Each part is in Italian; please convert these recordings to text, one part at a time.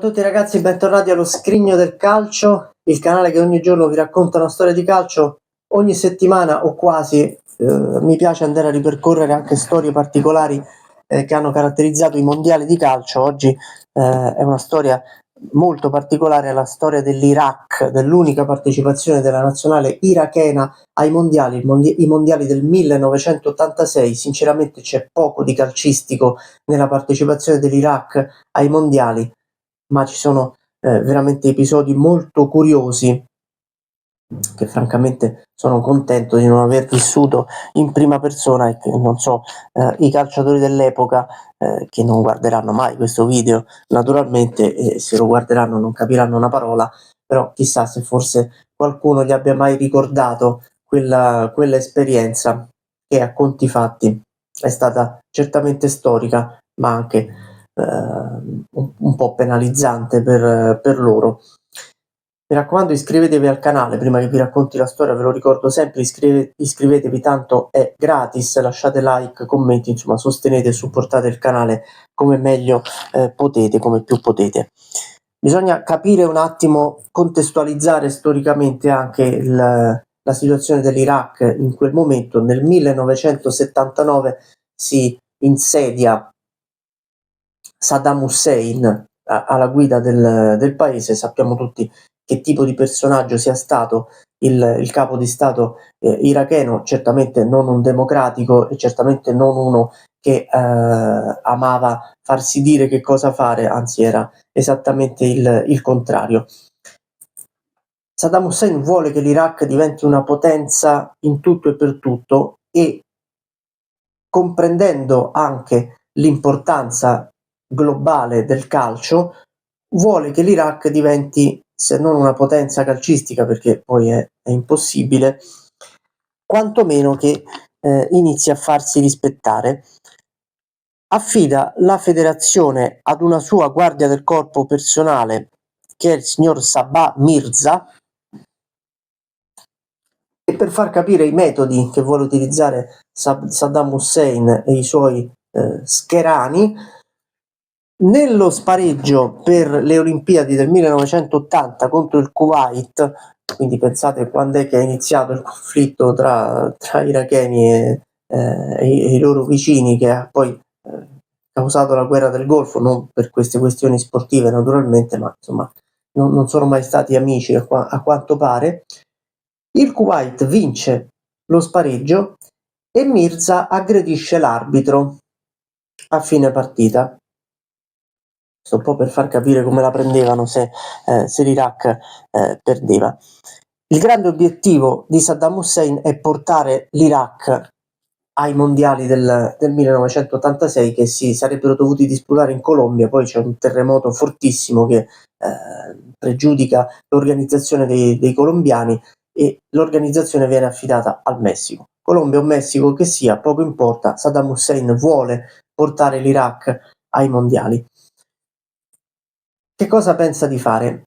Ciao a tutti ragazzi, bentornati allo Scrigno del Calcio, il canale che ogni giorno vi racconta una storia di calcio. Ogni settimana o quasi mi piace andare a ripercorrere anche storie particolari che hanno caratterizzato i mondiali di calcio. Oggi è una storia molto particolare, la storia dell'Iraq, dell'unica partecipazione della nazionale irachena ai mondiali, i mondiali del 1986. Sinceramente c'è poco di calcistico nella partecipazione dell'Iraq ai mondiali, ma ci sono veramente episodi molto curiosi che francamente sono contento di non aver vissuto in prima persona e che non so, i calciatori dell'epoca che non guarderanno mai questo video naturalmente, e se lo guarderanno non capiranno una parola, però chissà se forse qualcuno gli abbia mai ricordato quella esperienza che a conti fatti è stata certamente storica, ma anche un po' penalizzante per loro. Mi raccomando, iscrivetevi al canale prima che vi racconti la storia, ve lo ricordo sempre, iscrivetevi, tanto è gratis, lasciate like, commenti, insomma sostenete e supportate il canale come meglio potete, come più potete. Bisogna capire un attimo, contestualizzare storicamente anche la situazione dell'Iraq in quel momento. Nel 1979 si insedia Saddam Hussein alla guida del paese. Sappiamo tutti che tipo di personaggio sia stato il capo di Stato iracheno, certamente non un democratico e certamente non uno che amava farsi dire che cosa fare, anzi era esattamente il contrario. Saddam Hussein vuole che l'Iraq diventi una potenza in tutto e per tutto, e comprendendo anche l'importanza globale del calcio, vuole che l'Iraq diventi, se non una potenza calcistica, perché poi è impossibile, quantomeno che inizi a farsi rispettare. Affida la federazione ad una sua guardia del corpo personale, che è il signor Sabah Mirza, e per far capire i metodi che vuole utilizzare Saddam Hussein e i suoi scherani, nello spareggio per le Olimpiadi del 1980 contro il Kuwait, quindi pensate quando è che è iniziato il conflitto tra iracheni e i loro vicini, che ha poi causato la guerra del Golfo, non per queste questioni sportive naturalmente, ma insomma non sono mai stati amici a quanto pare. Il Kuwait vince lo spareggio e Mirza aggredisce l'arbitro a fine partita. Questo un po' per far capire come la prendevano se l'Iraq perdeva. Il grande obiettivo di Saddam Hussein è portare l'Iraq ai mondiali del 1986, che si sarebbero dovuti disputare in Colombia. Poi c'è un terremoto fortissimo che pregiudica l'organizzazione dei colombiani, e l'organizzazione viene affidata al Messico. Colombia o Messico che sia, poco importa, Saddam Hussein vuole portare l'Iraq ai mondiali. Che cosa pensa di fare?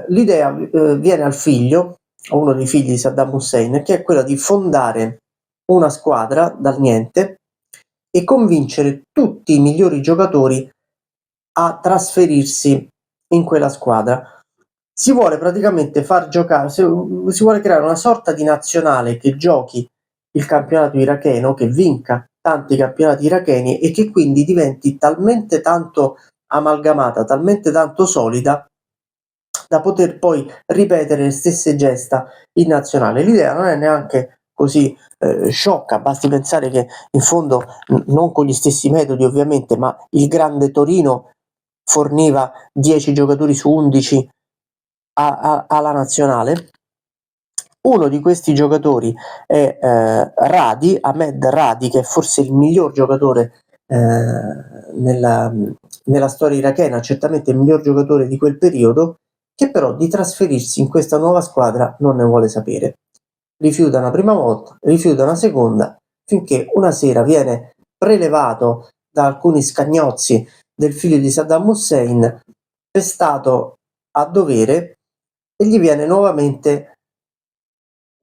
L'idea viene al figlio, a uno dei figli di Saddam Hussein, che è quella di fondare una squadra dal niente e convincere tutti i migliori giocatori a trasferirsi in quella squadra. Si vuole praticamente far giocare, si vuole creare una sorta di nazionale che giochi il campionato iracheno, che vinca tanti campionati iracheni e che quindi diventi talmente tanto amalgamata, talmente tanto solida da poter poi ripetere le stesse gesta in nazionale. L'idea non è neanche così sciocca, basti pensare che in fondo, non con gli stessi metodi ovviamente, ma il grande Torino forniva 10 giocatori su 11 alla nazionale. Uno di questi giocatori è Ahmed Radi, che è forse il miglior giocatore nella storia irachena, certamente il miglior giocatore di quel periodo, che però di trasferirsi in questa nuova squadra non ne vuole sapere. Rifiuta una prima volta, rifiuta una seconda, finché una sera viene prelevato da alcuni scagnozzi del figlio di Saddam Hussein, pestato a dovere, e gli viene nuovamente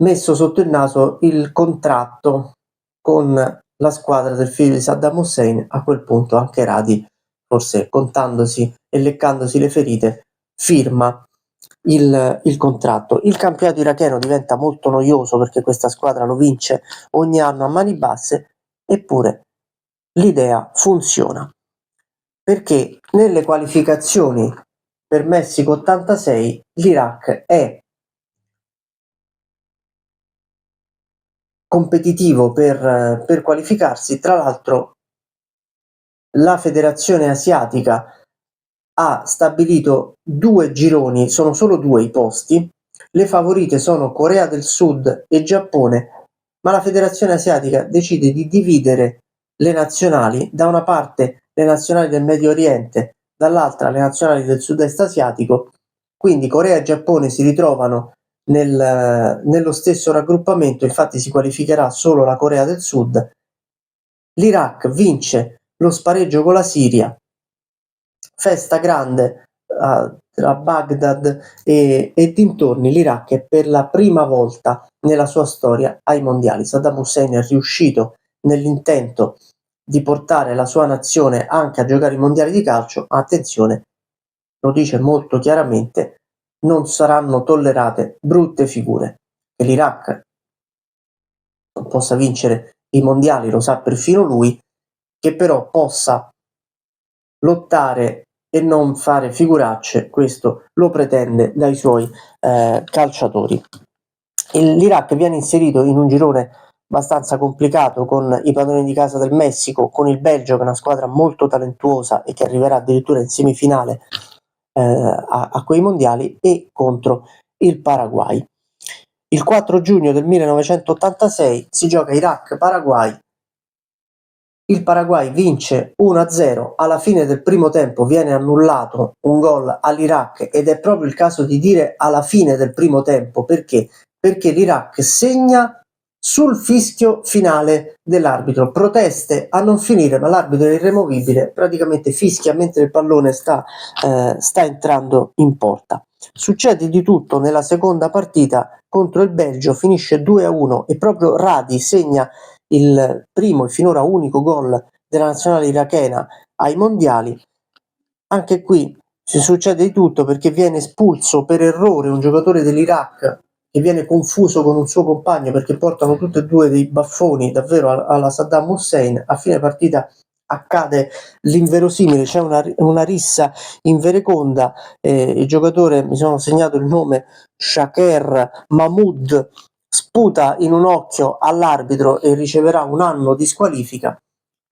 messo sotto il naso il contratto con la squadra del figlio di Saddam Hussein. A quel punto anche Radi forse contandosi e leccandosi le ferite, firma il contratto. Il campionato iracheno diventa molto noioso perché questa squadra lo vince ogni anno a mani basse, eppure l'idea funziona, perché nelle qualificazioni per Messico 86 l'Iraq è competitivo per qualificarsi. Tra l'altro la federazione asiatica ha stabilito 2 gironi, sono solo 2 i posti, le favorite sono Corea del Sud e Giappone, ma la federazione asiatica decide di dividere le nazionali, da una parte le nazionali del Medio Oriente, dall'altra le nazionali del sud-est asiatico, quindi Corea e Giappone si ritrovano nello stesso raggruppamento, infatti si qualificherà solo la Corea del Sud. L'Iraq vince lo spareggio con la Siria, festa grande tra Baghdad e dintorni. L'Iraq è per la prima volta nella sua storia ai mondiali. Saddam Hussein è riuscito nell'intento di portare la sua nazione anche a giocare i mondiali di calcio. Attenzione, lo dice molto chiaramente, non saranno tollerate brutte figure. Che l'Iraq non possa vincere i mondiali lo sa perfino lui, che però possa lottare e non fare figuracce, questo lo pretende dai suoi calciatori. L'Iraq viene inserito in un girone abbastanza complicato con i padroni di casa del Messico, con il Belgio che è una squadra molto talentuosa e che arriverà addirittura in semifinale a quei mondiali, e contro il Paraguay. Il 4 giugno del 1986 si gioca Iraq-Paraguay. Il Paraguay vince 1-0, alla fine del primo tempo viene annullato un gol all'Iraq, ed è proprio il caso di dire alla fine del primo tempo, perché l'Iraq segna sul fischio finale dell'arbitro. Proteste a non finire, ma l'arbitro è irremovibile, praticamente fischia mentre il pallone sta entrando in porta. Succede di tutto nella seconda partita contro il Belgio, finisce 2-1 e proprio Radi segna il primo e finora unico gol della nazionale irachena ai mondiali. Anche qui si succede di tutto, perché viene espulso per errore un giocatore dell'Iraq che viene confuso con un suo compagno, perché portano tutti e due dei baffoni davvero alla Saddam Hussein. A fine partita accade l'inverosimile, c'è una rissa in vereconda, il giocatore, mi sono segnato il nome, Shaker Mahmoud, sputa in un occhio all'arbitro e riceverà un anno di squalifica.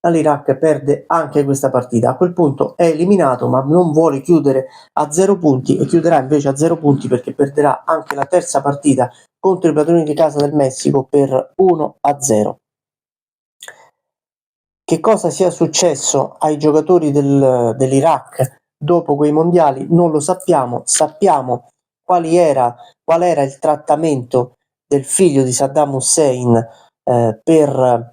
L'Iraq perde anche questa partita. A quel punto è eliminato, ma non vuole chiudere a 0 punti, e chiuderà invece a 0 punti perché perderà anche la terza partita contro i padroni di casa del Messico per 1-0. Che cosa sia successo ai giocatori dell'Iraq dopo quei mondiali non lo sappiamo. Sappiamo qual era il trattamento del figlio di Saddam Hussein per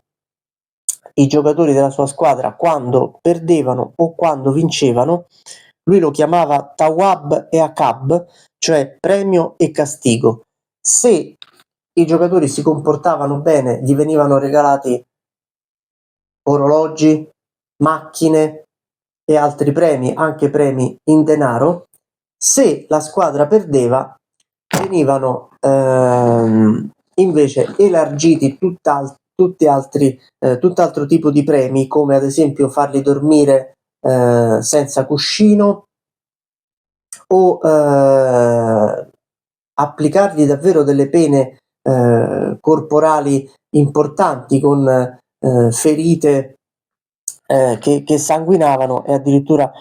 i giocatori della sua squadra quando perdevano o quando vincevano. Lui lo chiamava Tawab e Akab, cioè premio e castigo. Se i giocatori si comportavano bene, gli venivano regalati orologi, macchine e altri premi, anche premi in denaro. Se la squadra perdeva, venivano invece elargiti tutt'altro tipo di premi, come ad esempio farli dormire senza cuscino, o applicargli davvero delle pene corporali importanti, con ferite che sanguinavano, e addirittura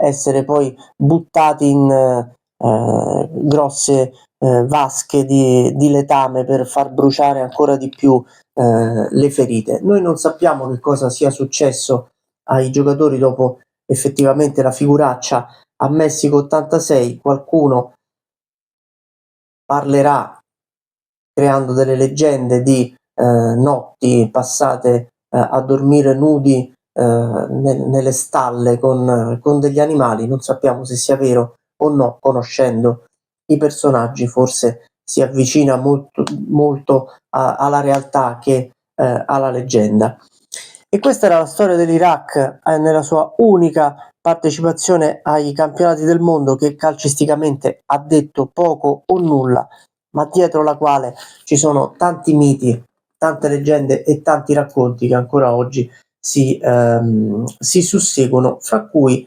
essere poi buttati in grosse vasche di letame per far bruciare ancora di più le ferite. Noi non sappiamo che cosa sia successo ai giocatori dopo effettivamente la figuraccia a Messico 86. Qualcuno parlerà creando delle leggende di notti passate a dormire nudi nelle stalle con degli animali. Non sappiamo se sia vero o no, conoscendo i personaggi forse si avvicina molto alla realtà che alla leggenda. E questa era la storia dell'Iraq nella sua unica partecipazione ai campionati del mondo che calcisticamente ha detto poco o nulla, ma dietro la quale ci sono tanti miti, tante leggende e tanti racconti che ancora oggi si susseguono, fra cui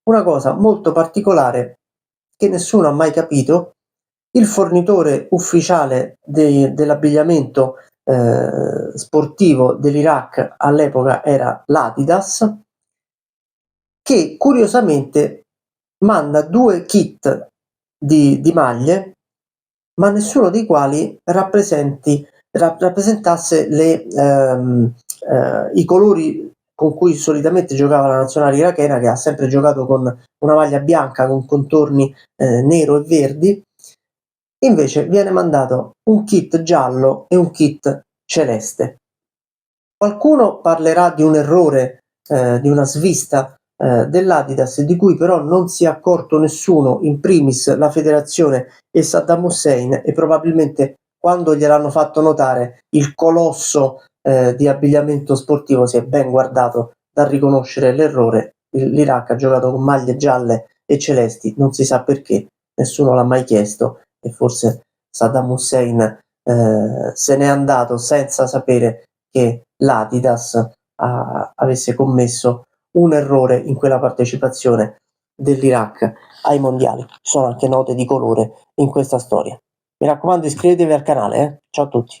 una cosa molto particolare che nessuno ha mai capito: il fornitore ufficiale dell'abbigliamento sportivo dell'Iraq all'epoca era l'Adidas, che curiosamente manda 2 kit di maglie, ma nessuno dei quali rappresentasse i colori con cui solitamente giocava la nazionale irachena, che ha sempre giocato con una maglia bianca con contorni nero e verdi. Invece viene mandato un kit giallo e un kit celeste. Qualcuno parlerà di un errore, di una svista dell'Adidas, di cui però non si è accorto nessuno, in primis la federazione e Saddam Hussein, e probabilmente quando gliel'hanno fatto notare il colosso di abbigliamento sportivo si è ben guardato dal riconoscere l'errore. L'Iraq ha giocato con maglie gialle e celesti, non si sa perché, nessuno l'ha mai chiesto, e forse Saddam Hussein se n'è andato senza sapere che l'Adidas avesse commesso un errore in quella partecipazione dell'Iraq ai mondiali. Ci sono anche note di colore in questa storia. Mi raccomando, iscrivetevi al canale, Ciao a tutti.